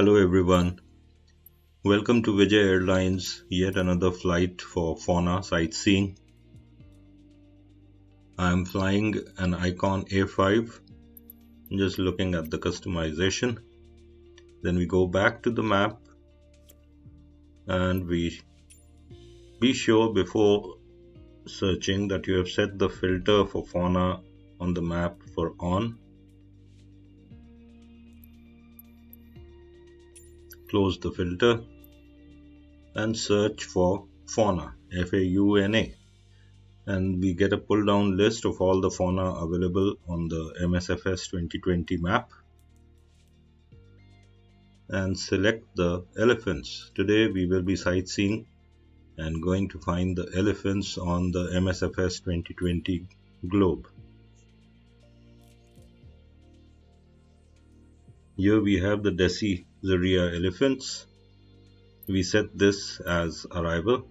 Hello everyone, welcome to Vijay Airlines, yet another flight for Fauna sightseeing. I am flying an Icon A5, just looking at the customization. Then we go back to the map and we be sure before searching that you have set the filter for Fauna on the map for on. Close the filter and search for Fauna, Fauna, and we get a pull down list of all the fauna available on the MSFS 2020 map and select the elephants. Today we will be sightseeing and going to find the elephants on the MSFS 2020 globe. Here we have the Dessie Zuriah elephants. We set this as arrival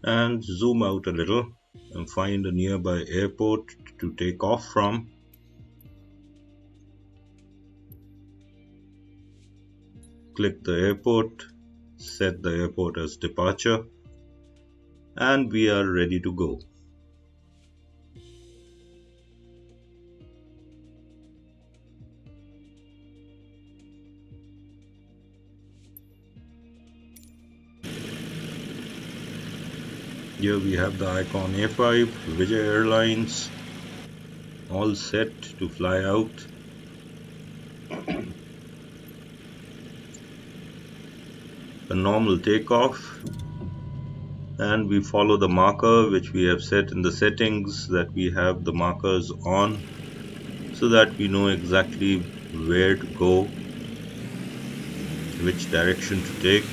and zoom out a little and find a nearby airport to take off from. Click the airport, set the airport as departure, and we are ready to go. Here we have the Icon A5, Vijay Airlines, all set to fly out. A normal takeoff, and we follow the marker which we have set in the settings, that we have the markers on so that we know exactly where to go, which direction to take.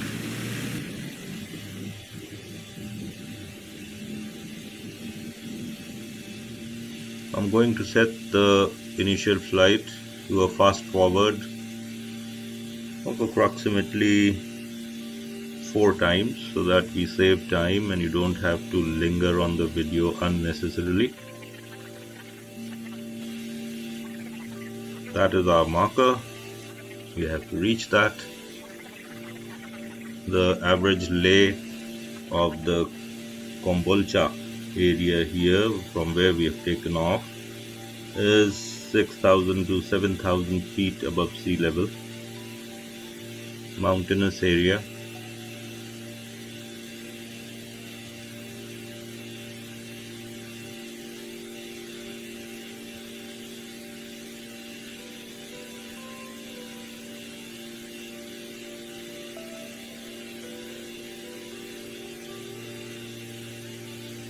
I'm going to set the initial flight to a fast forward of approximately 4 times so that we save time and you don't have to linger on the video unnecessarily. That is our marker. We have to reach that. The average lay of the Combalcha area here from where we have taken off is 6,000 to 7,000 feet above sea level. Mountainous area.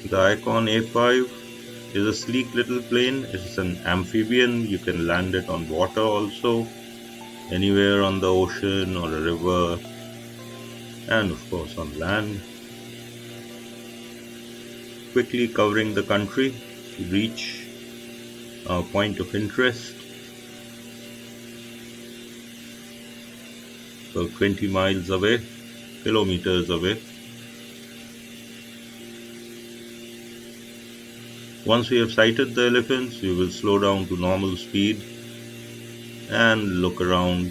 The Icon A5 is a sleek little plane. It is an amphibian. You can land it on water also, anywhere on the ocean or a river, and of course on land. Quickly covering the country to reach our point of interest. So 20 miles away, kilometers away. Once we have sighted the elephants, we will slow down to normal speed and look around.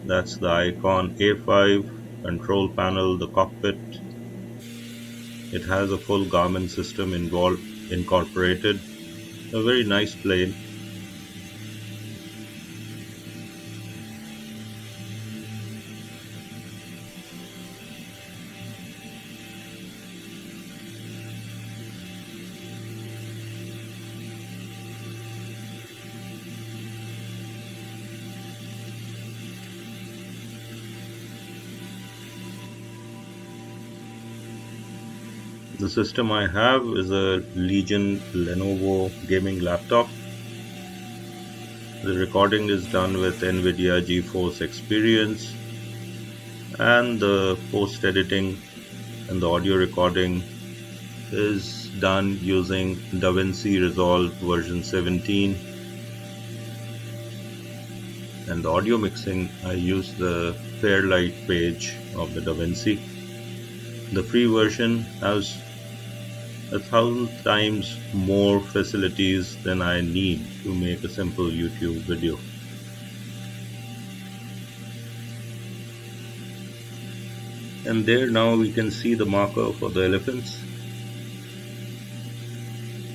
That's the Icon A5 control panel, the cockpit. It has a full Garmin system incorporated. A very nice plane. The system I have is a Legion Lenovo gaming laptop. The recording is done with Nvidia GeForce Experience, and the post-editing and the audio recording is done using DaVinci Resolve version 17. And the audio mixing, I use the Fairlight page of the DaVinci. The free version has 1,000 times more facilities than I need to make a simple YouTube video. And there now we can see the marker for the elephants.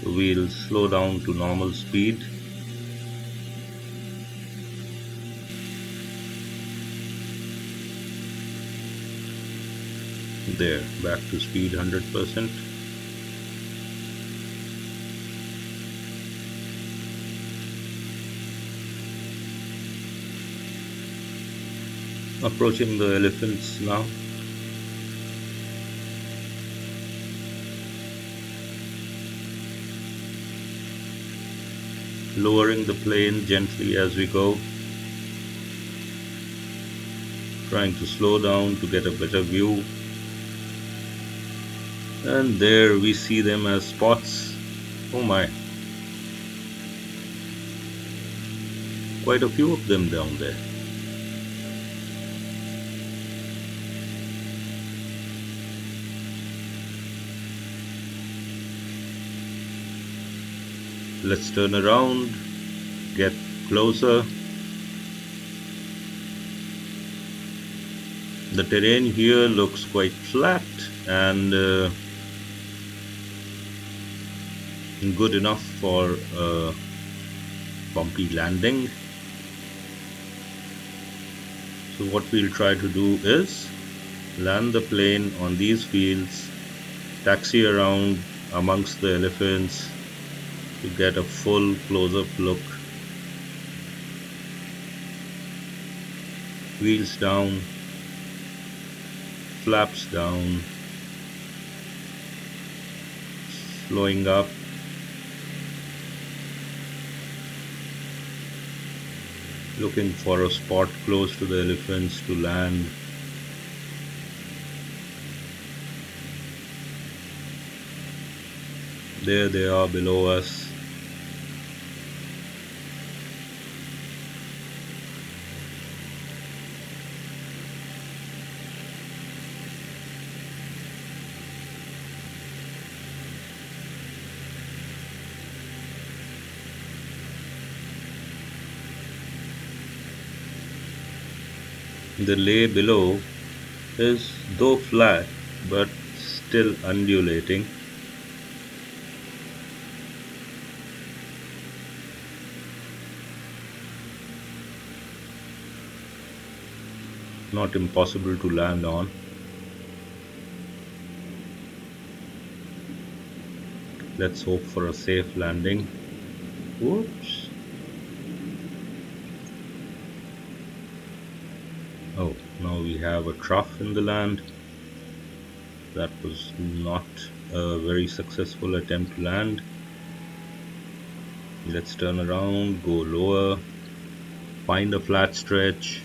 So we'll slow down to normal speed. There, back to speed 100%. Approaching the elephants now. Lowering the plane gently as we go. Trying to slow down to get a better view. And there we see them as spots. Oh my. Quite a few of them down there. Let's turn around, get closer. The terrain here looks quite flat and good enough for a bumpy landing. So what we'll try to do is land the plane on these fields, taxi around amongst the elephants to get a full close-up look. Wheels down, flaps down, slowing up. Looking for a spot close to the elephants to land. There they are below us. The lay below is though flat but still undulating. Not impossible to land on. Let's hope for a safe landing. Whoops. Oh, now we have a trough in the land. That was not a very successful attempt to land. Let's turn around, go lower, find a flat stretch.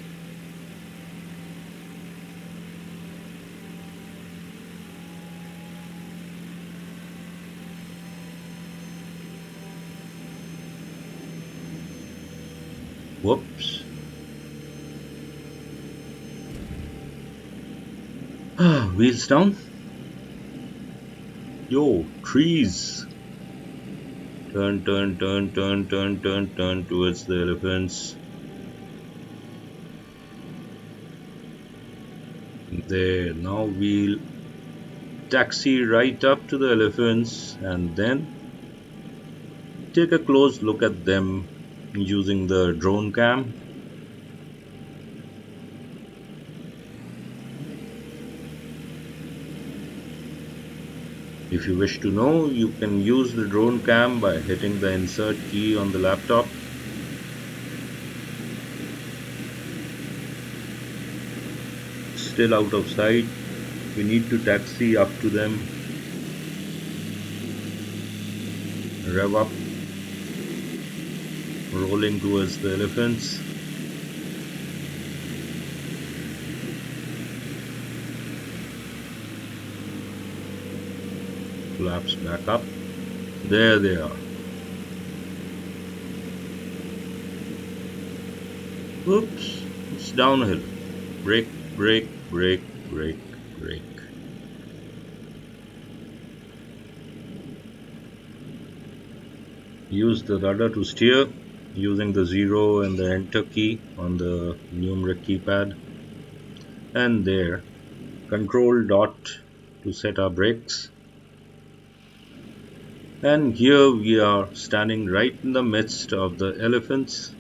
Whoops. Wheels down. Yo, trees. Turn towards the elephants. There, now we'll taxi right up to the elephants and then take a close look at them using the drone cam. If you wish to know, you can use the drone cam by hitting the insert key on the laptop. Still out of sight, we need to taxi up to them. Rev up, rolling towards the elephants. Flaps back up. There they are. Oops, it's downhill. Brake, brake, brake, brake, brake. Use the rudder to steer using the 0 and the enter key on the numeric keypad. And there, control dot to set our brakes. And here we are standing right in the midst of the elephants.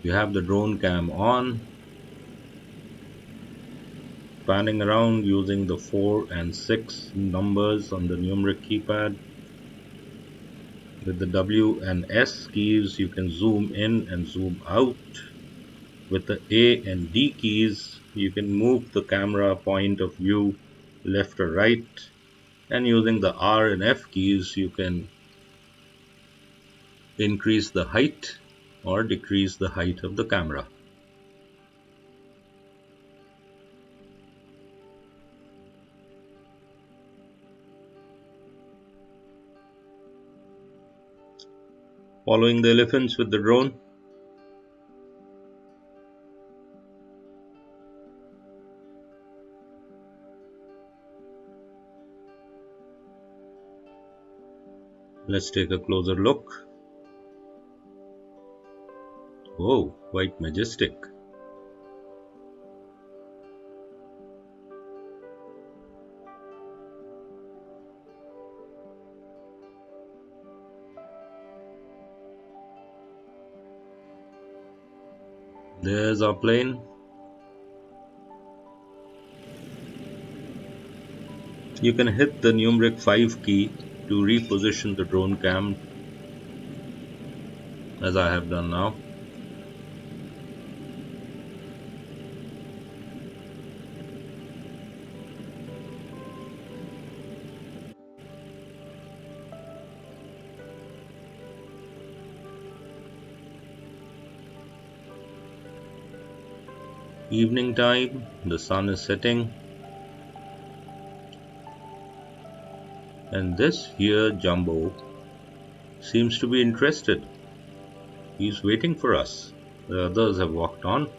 We have the drone cam on, panning around using the 4 and 6 numbers on the numeric keypad. With the W and S keys, you can zoom in and zoom out. With the A and D keys, you can move the camera point of view left or right. And using the R and F keys, you can increase the height or decrease the height of the camera. Following the elephants with the drone. Let's take a closer look. Oh, quite majestic. There's our plane. You can hit the numeric 5 key to reposition the drone cam, as I have done now. Evening time, the sun is setting. And this here Jumbo seems to be interested. He's waiting for us. The others have walked on.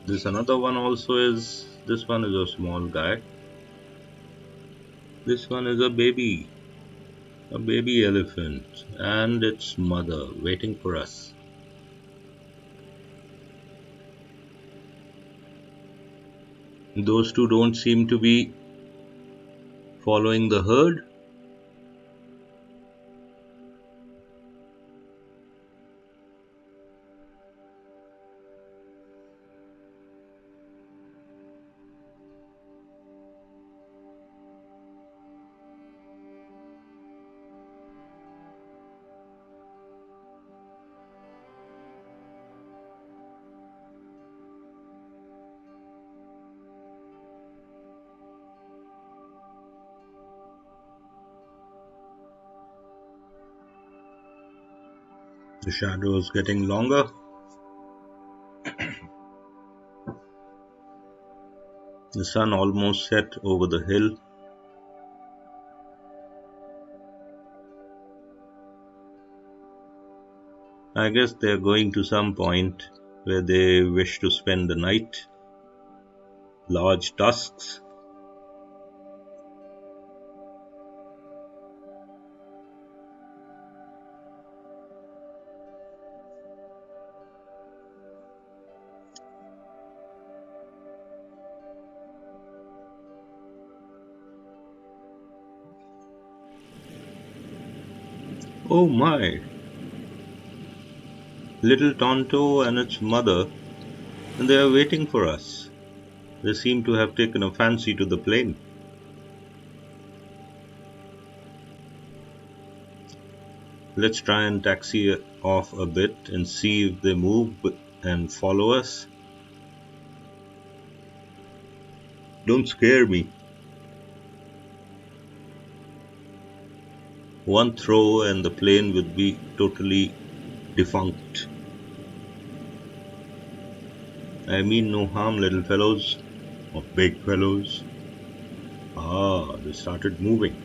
This another one also is. This one is a small guy. This one is a baby elephant, and its mother waiting for us. Those two don't seem to be following the herd. The shadow is getting longer. The sun almost set over the hill. I guess they're going to some point where they wish to spend the night. Large tusks. Oh my! Little Tonto and its mother, and they are waiting for us. They seem to have taken a fancy to the plane. Let's try and taxi off a bit and see if they move and follow us. Don't scare me. One throw and the plane would be totally defunct. I mean no harm, little fellows, or big fellows. Ah, they started moving.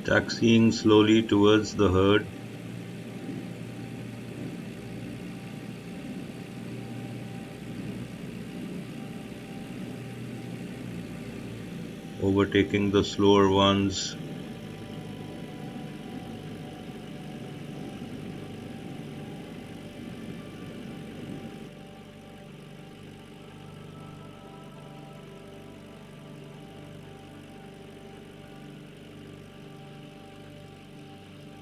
Taxiing slowly towards the herd. Overtaking the slower ones.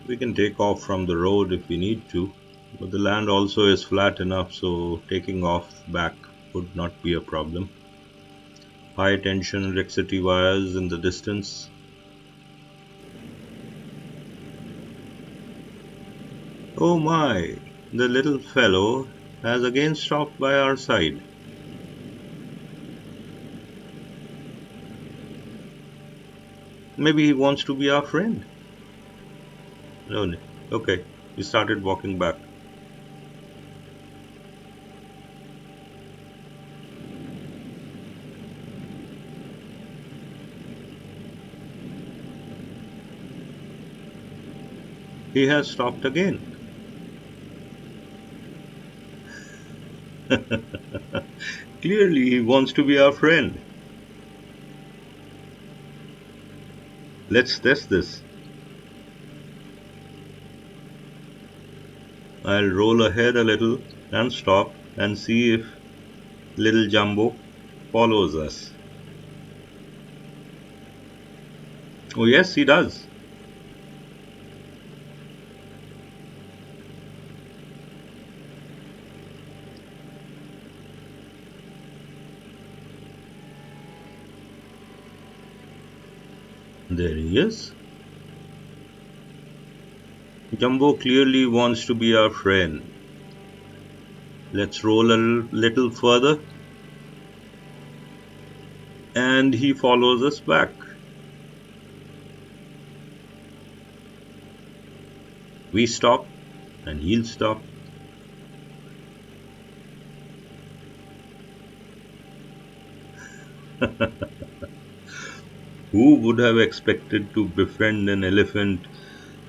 We can take off from the road if we need to, but the land also is flat enough, so taking off back would not be a problem. High tension electricity wires in the distance. Oh my, the little fellow has again stopped by our side. Maybe he wants to be our friend. No, no. Okay, we started walking back. He has stopped again. Clearly, he wants to be our friend. Let's test this. I'll roll ahead a little and stop and see if little Jumbo follows us. Oh, yes, he does. There he is. Jumbo clearly wants to be our friend. Let's roll a little further. And he follows us back. We stop and he'll stop. Who would have expected to befriend an elephant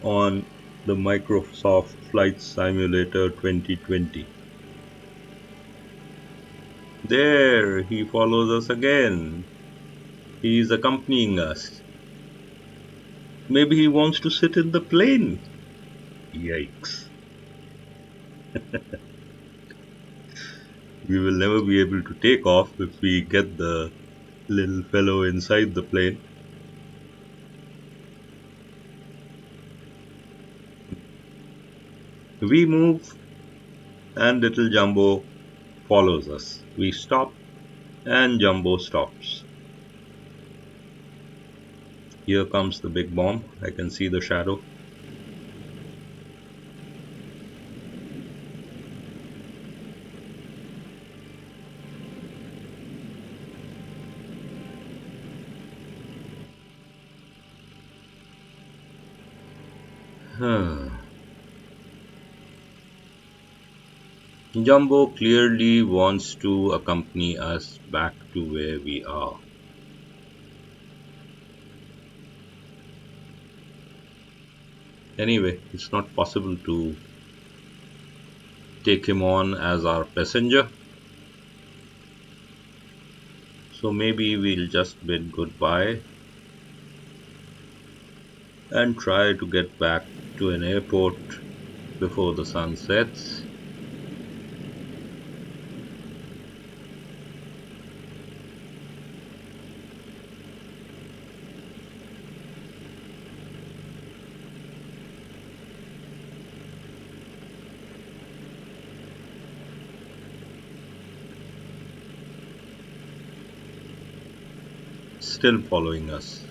on the Microsoft Flight Simulator 2020? There, he follows us again. He is accompanying us. Maybe he wants to sit in the plane. Yikes. We will never be able to take off if we get the little fellow inside the plane. We move and little Jumbo follows us. We stop and Jumbo stops. Here comes the big bomb. I can see the shadow. Jumbo clearly wants to accompany us back to where we are. Anyway, it's not possible to take him on as our passenger. So maybe we'll just bid goodbye and try to get back to an airport before the sun sets. Still following us.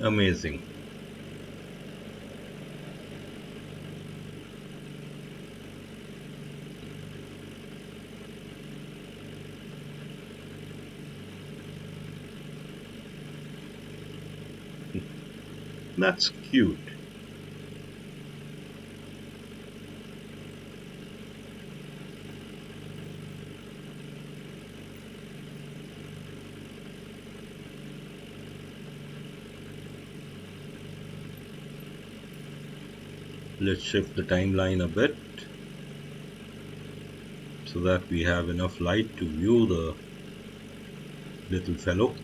Amazing. That's cute. Let's shift the timeline a bit so that we have enough light to view the little fellow.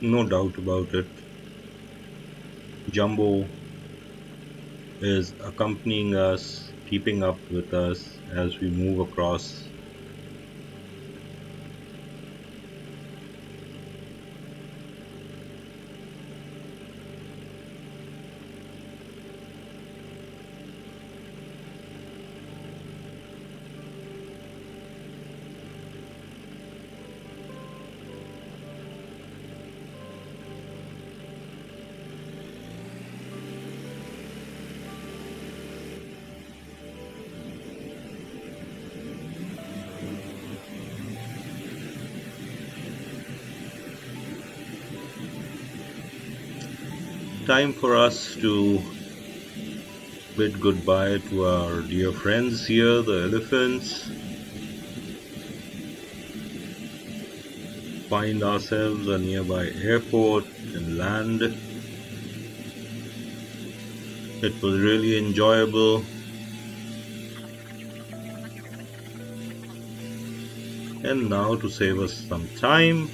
No doubt about it, Jumbo is accompanying us, keeping up with us as we move across. Time for us to bid goodbye to our dear friends here, the elephants. Find ourselves a nearby airport and land. It was really enjoyable. And now, to save us some time,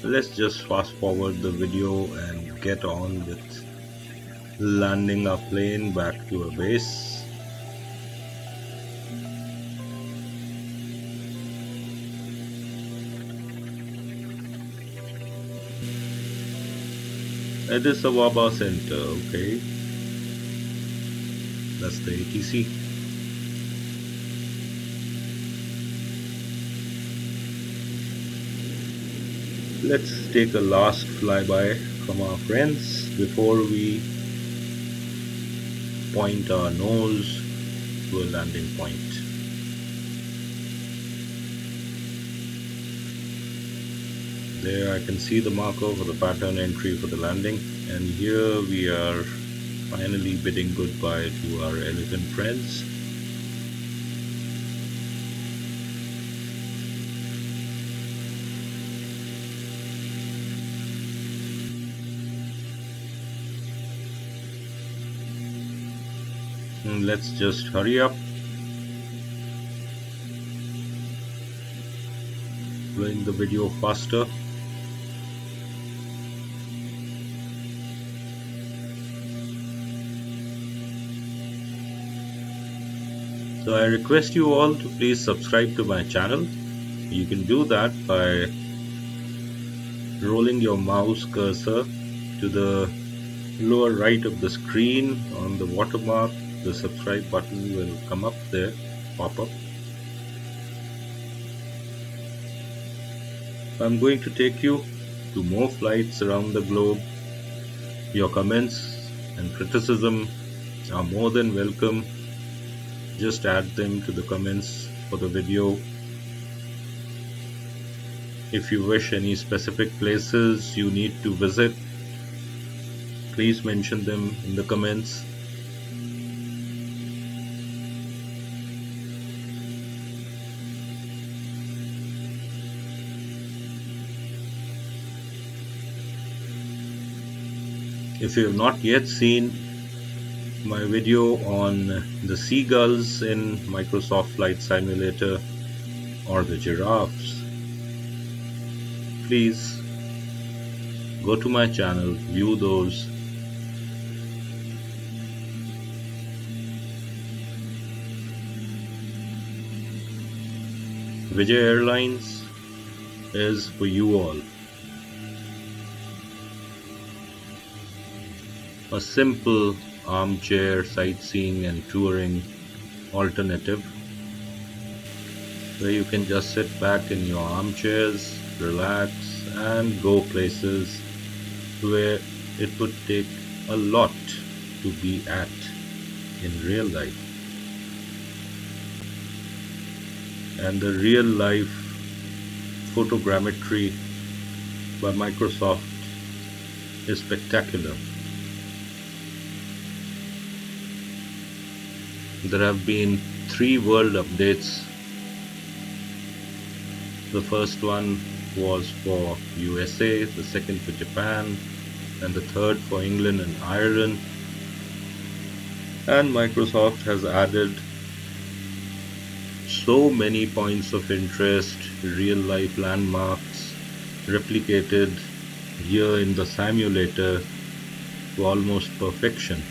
let's just fast forward the video and get on with landing our plane back to our base. Addis Ababa Center, okay. That's the ATC. Let's take a last flyby from our friends before we point our nose to a landing point. There I can see the marker for the pattern entry for the landing, and here we are finally bidding goodbye to our elephant friends. And let's just hurry up. Playing the video faster. So I request you all to please subscribe to my channel. You can do that by rolling your mouse cursor to the lower right of the screen on the watermark. The subscribe button will come up there, pop up. I'm going to take you to more flights around the globe. Your comments and criticism are more than welcome. Just add them to the comments for the video. If you wish any specific places you need to visit, please mention them in the comments. If you have not yet seen my video on the seagulls in Microsoft Flight Simulator or the giraffes, please go to my channel, view those. Vijay Airlines is for you all. A simple armchair sightseeing and touring alternative where you can just sit back in your armchairs, relax, and go places where it would take a lot to be at in real life. And the real life photogrammetry by Microsoft is spectacular. There have been 3 world updates. The first one was for USA, the second for Japan, and the third for England and Ireland. And Microsoft has added so many points of interest, real life landmarks, replicated here in the simulator to almost perfection.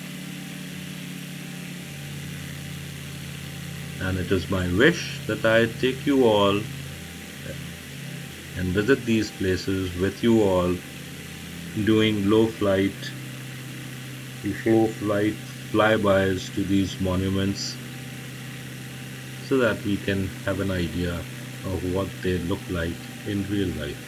And it is my wish that I take you all and visit these places with you all, doing low flight flybys to these monuments, so that we can have an idea of what they look like in real life.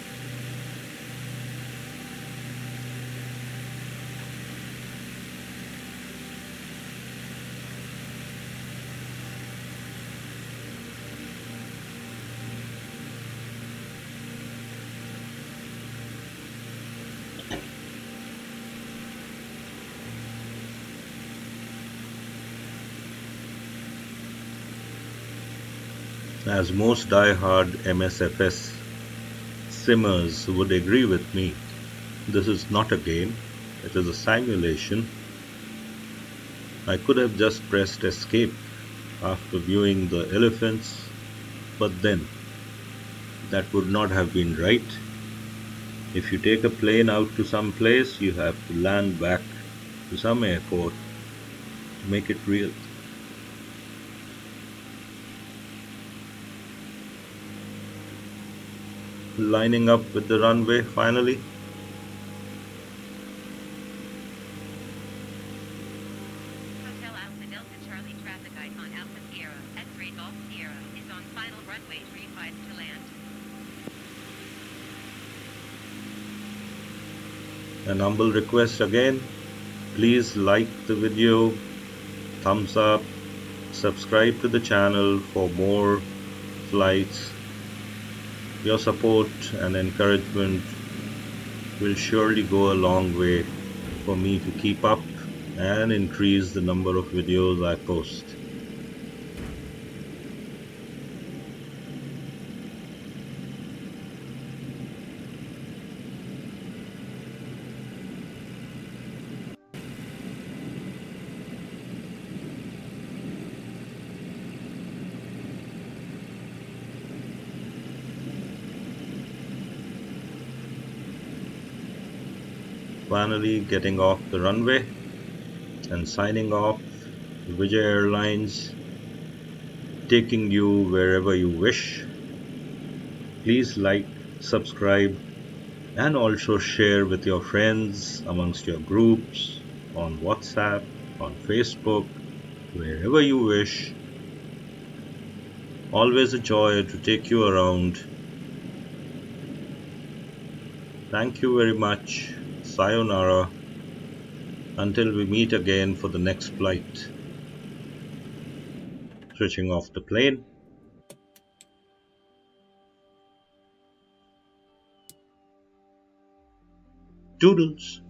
As most die-hard MSFS simmers would agree with me, this is not a game, it is a simulation. I could have just pressed escape after viewing the elephants, but then that would not have been right. If you take a plane out to some place, you have to land back to some airport to make it real. Lining up with the runway finally. Hotel Alpha Delta Charlie traffic icon Alpha Sierra X-ray Golf Sierra is on final runway 35 to land. An humble request again, please like the video, thumbs up, subscribe to the channel for more flights. Your support and encouragement will surely go a long way for me to keep up and increase the number of videos I post. Finally getting off the runway and signing off. Vijay Airlines, taking you wherever you wish. Please like, subscribe, and also share with your friends amongst your groups, on WhatsApp, on Facebook, wherever you wish. Always a joy to take you around. Thank you very much. Sayonara. Until we meet again for the next flight. Switching off the plane. Doodles.